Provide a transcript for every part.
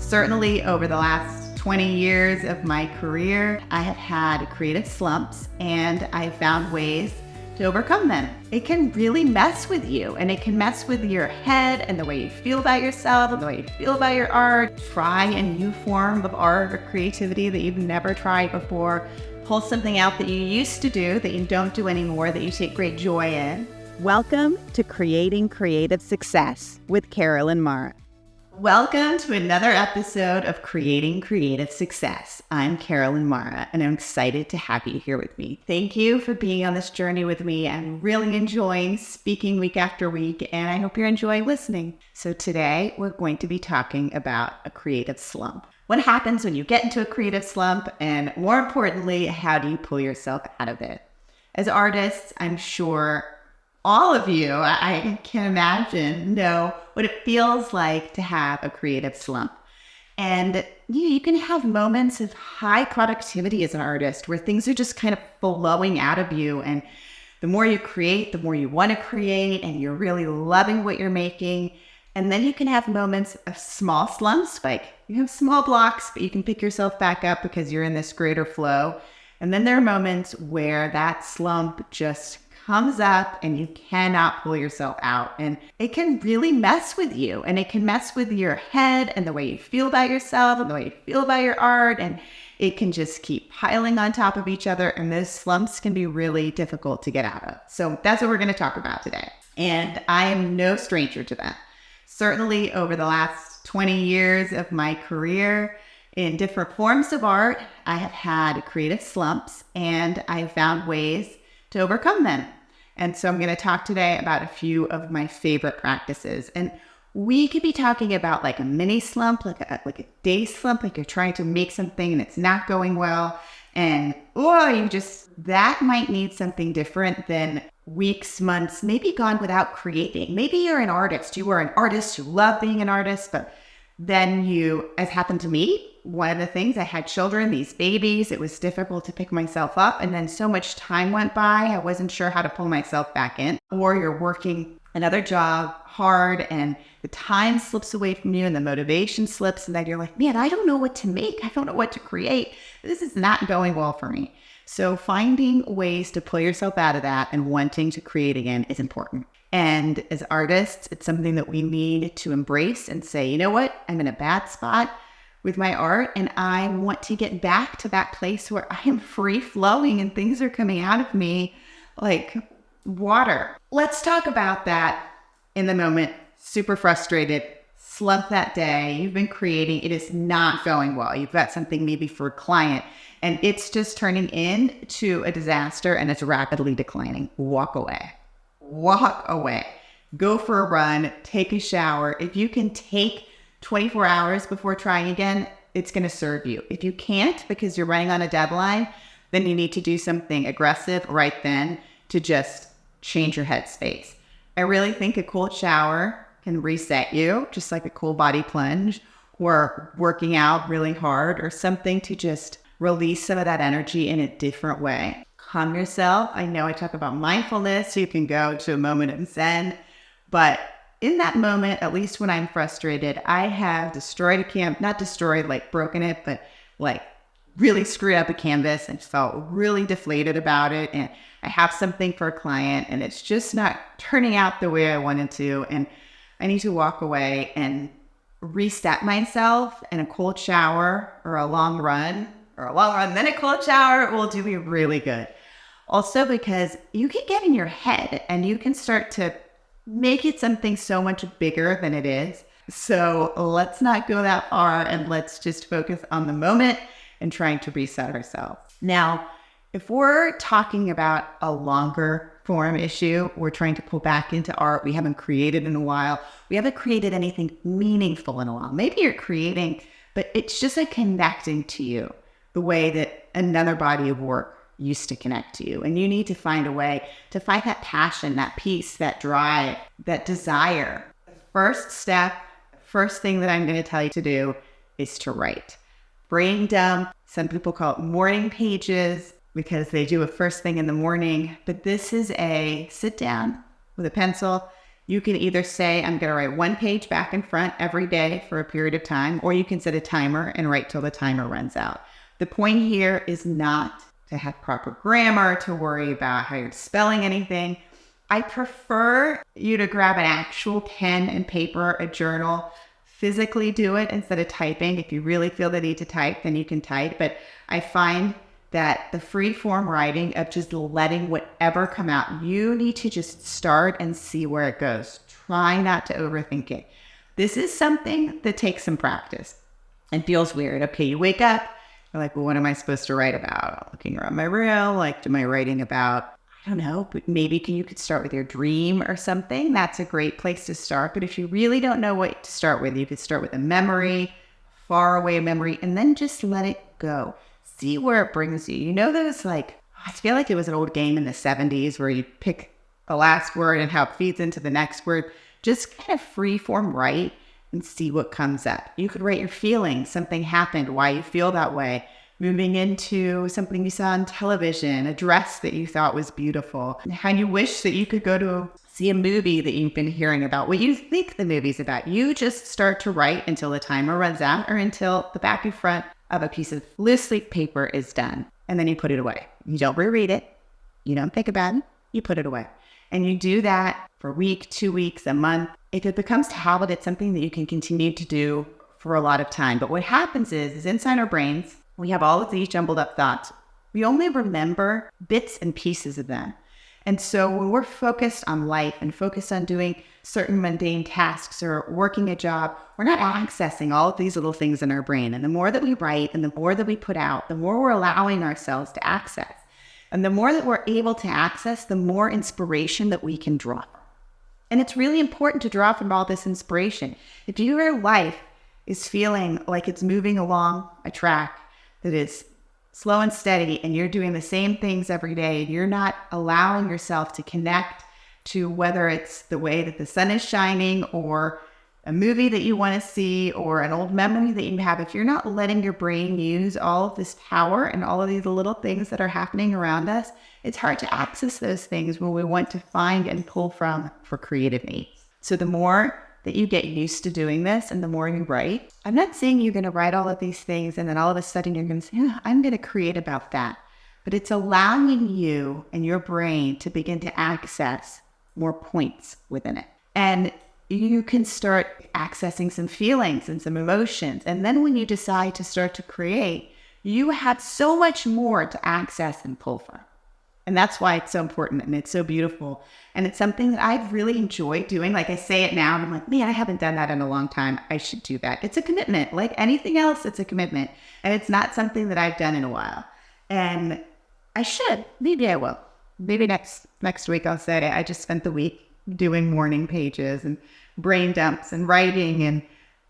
Certainly over the last 20 years of my career, I have had creative slumps and I found ways to overcome them. It can really mess with you, and it can mess with your head and the way you feel about yourself and the way you feel about your art. Try a new form of art or creativity that you've never tried before. Pull something out that you used to do that you don't do anymore, that you take great joy in. Welcome to Creating Creative Success with Carol and Mara. Welcome to another episode of Creating Creative Success. I'm Carolyn Mara, and I'm excited to have you here with me. Thank you for being on this journey with me. I'm really enjoying speaking week after week, and I hope you're enjoying listening. So today, we're going to be talking about a creative slump. What happens when you get into a creative slump, and more importantly, how do you pull yourself out of it? As artists, I'm sure all of you, I can imagine, know what it feels like to have a creative slump. And you can have moments of high productivity as an artist where things are just kind of flowing out of you. And the more you create, the more you want to create, and you're really loving what you're making. And then you can have moments of small slumps, like you have small blocks, but you can pick yourself back up because you're in this greater flow. And then there are moments where that slump just comes up and you cannot pull yourself out, and it can really mess with you, and it can mess with your head and the way you feel about yourself and the way you feel about your art, and it can just keep piling on top of each other, and those slumps can be really difficult to get out of. So that's what we're going to talk about today, and I am no stranger to that. Certainly over the last 20 years of my career in different forms of art, I have had creative slumps, and I've found ways to overcome them. And so I'm going to talk today about a few of my favorite practices. And we could be talking about like a mini slump, like a day slump, like you're trying to make something and it's not going well. And that might need something different than weeks, months, maybe gone without creating. Maybe you're an artist. You were an artist. You love being an artist, but then as happened to me, one of the things, I had children, these babies, it was difficult to pick myself up. And then so much time went by, I wasn't sure how to pull myself back in. Or you're working another job hard and the time slips away from you and the motivation slips. And then you're like, man, I don't know what to make. I don't know what to create. This is not going well for me. So finding ways to pull yourself out of that and wanting to create again is important. And as artists, it's something that we need to embrace and say, you know what, I'm in a bad spot with my art, and I want to get back to that place where I am free flowing and things are coming out of me like water. Let's talk about that in the moment. Super frustrated, slump that day, you've been creating, it is not going well. You've got something maybe for a client and it's just turning into a disaster and it's rapidly declining. Walk away. Walk away. Go for a run, take a shower. If you can take 24 hours before trying again, it's going to serve you. If you can't because you're running on a deadline, then you need to do something aggressive right then to just change your headspace. I really think a cold shower can reset you, just like a cool body plunge or working out really hard or something to just release some of that energy in a different way. Calm yourself. I know I talk about mindfulness, so you can go to a moment of Zen, but in that moment, at least when I'm frustrated, I have destroyed a not destroyed, like broken it, but like really screwed up a canvas and felt really deflated about it. And I have something for a client and it's just not turning out the way I wanted to. And I need to walk away and reset myself, and a cold shower or a long run, then a cold shower will do me really good. Also because you can get in your head and you can start to make it something so much bigger than it is. So let's not go that far and let's just focus on the moment and trying to reset ourselves. Now, if we're talking about a longer form issue, we're trying to pull back into art, we haven't created in a while, we haven't created anything meaningful in a while. Maybe you're creating, but it's just like connecting to you the way that another body of work used to connect to you. And you need to find a way to find that passion, that peace, that drive, that desire. The first step, the first thing that I'm going to tell you to do is to write. Brain dump. Some people call it morning pages because they do it first thing in the morning. But this is a sit down with a pencil You can either say, I'm going to write one page back and front every day for a period of time, or you can set a timer and write till the timer runs out. The point here is not to have proper grammar, to worry about how you're spelling anything. I prefer you to grab an actual pen and paper, a journal, physically do it instead of typing. If you really feel the need to type, then you can type. But I find that the free form writing of just letting whatever come out, you need to just start and see where it goes. Try not to overthink it. This is something that takes some practice and feels weird. Okay, you wake up, you're like, well, what am I supposed to write about? I'm looking around my room, like, am I writing about, I don't know, but maybe you could start with your dream or something. That's a great place to start. But if you really don't know what to start with, you could start with a memory, far away memory, and then just let it go. See where it brings you. You know those, like, I feel like it was an old game in the 70s where you pick the last word and how it feeds into the next word. Just kind of free form write and see what comes up. You could write your feelings, something happened, why you feel that way. Moving into something you saw on television, a dress that you thought was beautiful, and how you wish that you could go to see a movie that you've been hearing about, what you think the movie's about. You just start to write until the timer runs out or until the back and front of a piece of loose leaf paper is done. And then you put it away. You don't reread it. You don't think about it. You put it away. And you do that for a week, 2 weeks, a month. If it becomes a habit, it's something that you can continue to do for a lot of time. But what happens is inside our brains, we have all of these jumbled up thoughts. We only remember bits and pieces of them. And so when we're focused on life and focused on doing certain mundane tasks or working a job, we're not accessing all of these little things in our brain. And the more that we write and the more that we put out, the more we're allowing ourselves to access. And the more that we're able to access, the more inspiration that we can draw. And it's really important to draw from all this inspiration. If your life is feeling like it's moving along a track that is slow and steady, and you're doing the same things every day, and you're not allowing yourself to connect to whether it's the way that the sun is shining or a movie that you want to see or an old memory that you have, if you're not letting your brain use all of this power and all of these little things that are happening around us, it's hard to access those things when we want to find and pull from for creative needs. So the more that you get used to doing this and the more you write, I'm not saying you're going to write all of these things and then all of a sudden you're going to say, yeah, I'm going to create about that. But it's allowing you and your brain to begin to access more points within it. And you can start accessing some feelings and some emotions. And then when you decide to start to create, you have so much more to access and pull from. And that's why it's so important and it's so beautiful. And it's something that I've really enjoyed doing. Like I say it now and I'm like, man, I haven't done that in a long time. I should do that. It's a commitment. Like anything else, it's a commitment. And it's not something that I've done in a while. And I should. Maybe I will. Maybe next week I'll say I just spent the week doing morning pages and brain dumps and writing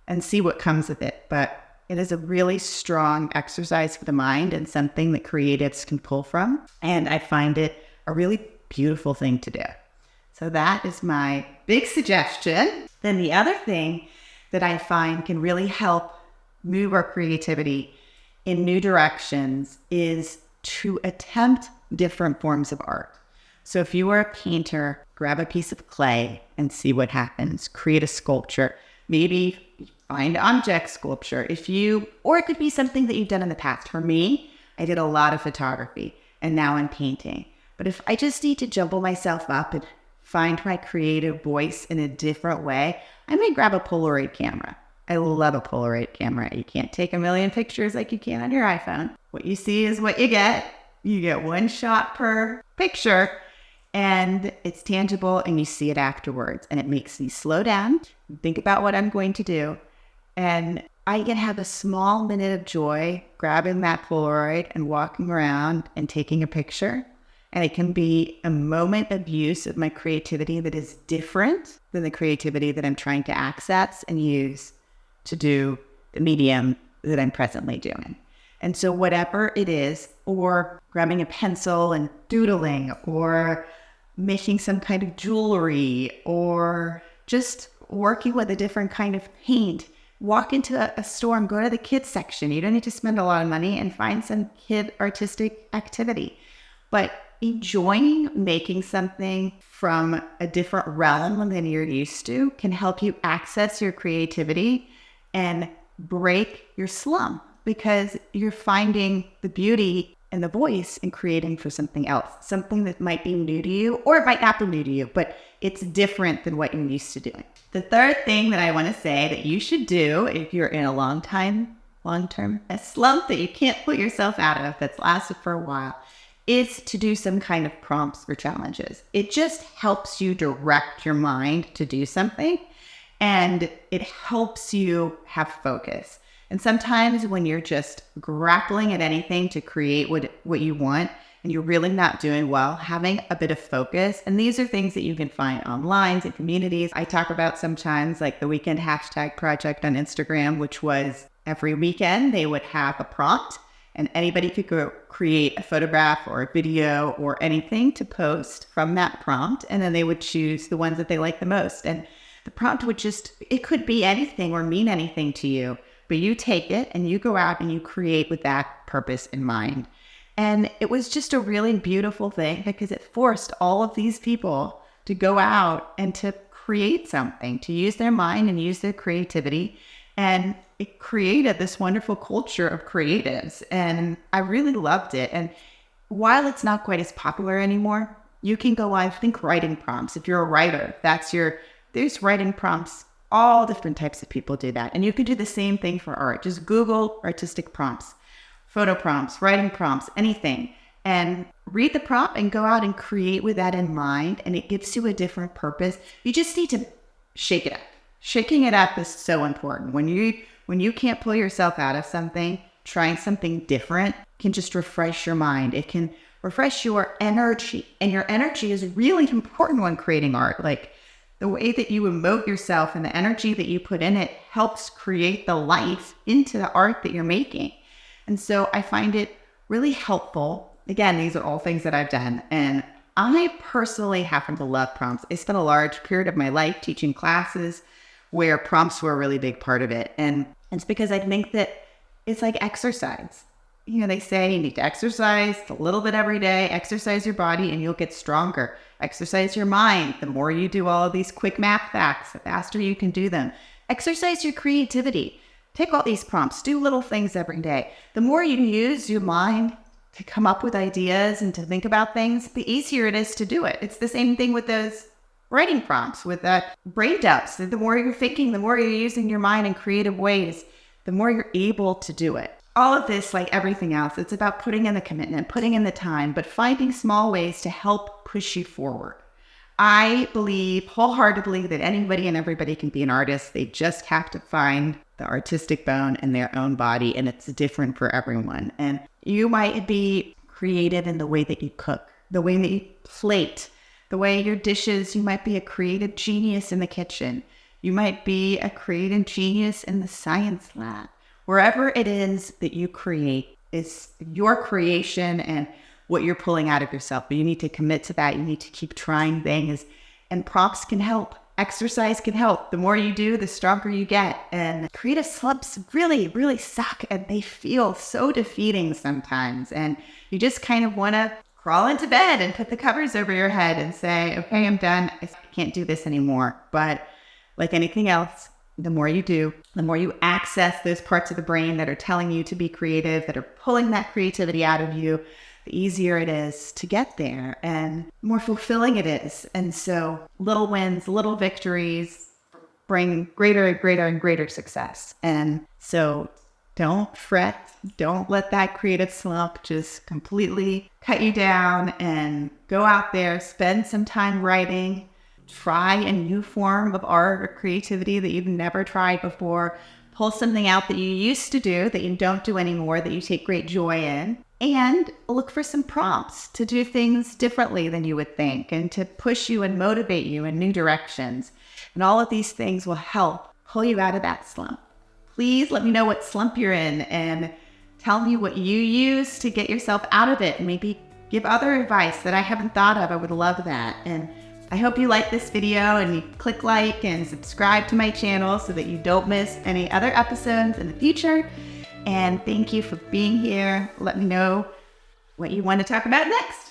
and see what comes of it. But it is a really strong exercise for the mind and something that creatives can pull from. And I find it a really beautiful thing to do. So that is my big suggestion. Then the other thing that I find can really help move our creativity in new directions is to attempt different forms of art. So if you are a painter, grab a piece of clay and see what happens. Create a sculpture. Maybe find object sculpture. Or it could be something that you've done in the past. For me, I did a lot of photography and now I'm painting. But if I just need to jumble myself up and find my creative voice in a different way, I may grab a Polaroid camera. I love a Polaroid camera. You can't take a million pictures like you can on your iPhone. What you see is what you get. You get one shot per picture and it's tangible and you see it afterwards. And it makes me slow down, think about what I'm going to do. And I can have a small minute of joy grabbing that Polaroid and walking around and taking a picture. And it can be a moment of use of my creativity that is different than the creativity that I'm trying to access and use to do the medium that I'm presently doing. And so whatever it is, or grabbing a pencil and doodling, or making some kind of jewelry, or just working with a different kind of paint, walk into a store and go to the kids section. You don't need to spend a lot of money and find some kid artistic activity. But enjoying making something from a different realm than you're used to can help you access your creativity and break your slump, because you're finding the beauty and the voice in creating for something else, something that might be new to you, or it might not be new to you, but it's different than what you're used to doing. The third thing that I want to say that you should do if you're in a long-term a slump that you can't put yourself out of, that's lasted for a while, is to do some kind of prompts or challenges. It just helps you direct your mind to do something, and it helps you have focus. And sometimes when you're just grappling at anything to create what you want, and you're really not doing well, having a bit of focus, and these are things that you can find online in communities. I talk about sometimes, like the weekend hashtag project on Instagram, which was every weekend they would have a prompt, and anybody could go create a photograph or a video or anything to post from that prompt, and then they would choose the ones that they like the most. And the prompt would it could be anything or mean anything to you, but you take it and you go out and you create with that purpose in mind. And it was just a really beautiful thing, because it forced all of these people to go out and to create something, to use their mind and use their creativity. And it created this wonderful culture of creatives. And I really loved it. And while it's not quite as popular anymore, you can go on, think writing prompts. If you're a writer, there's writing prompts. All different types of people do that. And you can do the same thing for art. Just Google artistic prompts, photo prompts, writing prompts, anything. And read the prompt and go out and create with that in mind. And it gives you a different purpose. You just need to shake it up. Shaking it up is so important. When you can't pull yourself out of something, trying something different can just refresh your mind. It can refresh your energy. And your energy is really important when creating art. Like, the way that you emote yourself and the energy that you put in it helps create the life into the art that you're making. And so I find it really helpful. Again, these are all things that I've done. And I personally happen to love prompts. I spent a large period of my life teaching classes where prompts were a really big part of it. And it's because I think that it's like exercise. You know, they say you need to exercise a little bit every day, exercise your body, and you'll get stronger. Exercise your mind. The more you do all of these quick math facts, the faster you can do them. Exercise your creativity. Take all these prompts, do little things every day. The more you use your mind to come up with ideas and to think about things, the easier it is to do it. It's the same thing with those writing prompts, with that brain dumps. The more you're thinking, the more you're using your mind in creative ways, the more you're able to do it. All of this, like everything else, it's about putting in the commitment, putting in the time, but finding small ways to help push you forward. I believe wholeheartedly that anybody and everybody can be an artist. They just have to find the artistic bone in their own body, and it's different for everyone. And you might be creative in the way that you cook, the way that you plate, the way your dishes. You might be a creative genius in the kitchen. You might be a creative genius in the science lab. Wherever it is that you create is your creation and what you're pulling out of yourself. But you need to commit to that. You need to keep trying things. And prompts can help. Exercise can help. The more you do, the stronger you get. And creative slumps really, really suck. And they feel so defeating sometimes. And you just kind of want to crawl into bed and put the covers over your head and say, okay, I'm done. I can't do this anymore. But like anything else, the more you do, the more you access those parts of the brain that are telling you to be creative, that are pulling that creativity out of you, the easier it is to get there and more fulfilling it is. And so little wins, little victories bring greater and greater and greater success. And so don't fret. Don't let that creative slump just completely cut you down, and go out there, spend some time writing. Try a new form of art or creativity that you've never tried before. Pull something out that you used to do that you don't do anymore, that you take great joy in. And look for some prompts to do things differently than you would think, and to push you and motivate you in new directions. And all of these things will help pull you out of that slump. Please let me know what slump you're in, and tell me what you use to get yourself out of it, and maybe give other advice that I haven't thought of. I would love that. And I hope you like this video, and you click like and subscribe to my channel so that you don't miss any other episodes in the future. And thank you for being here. Let me know what you want to talk about next.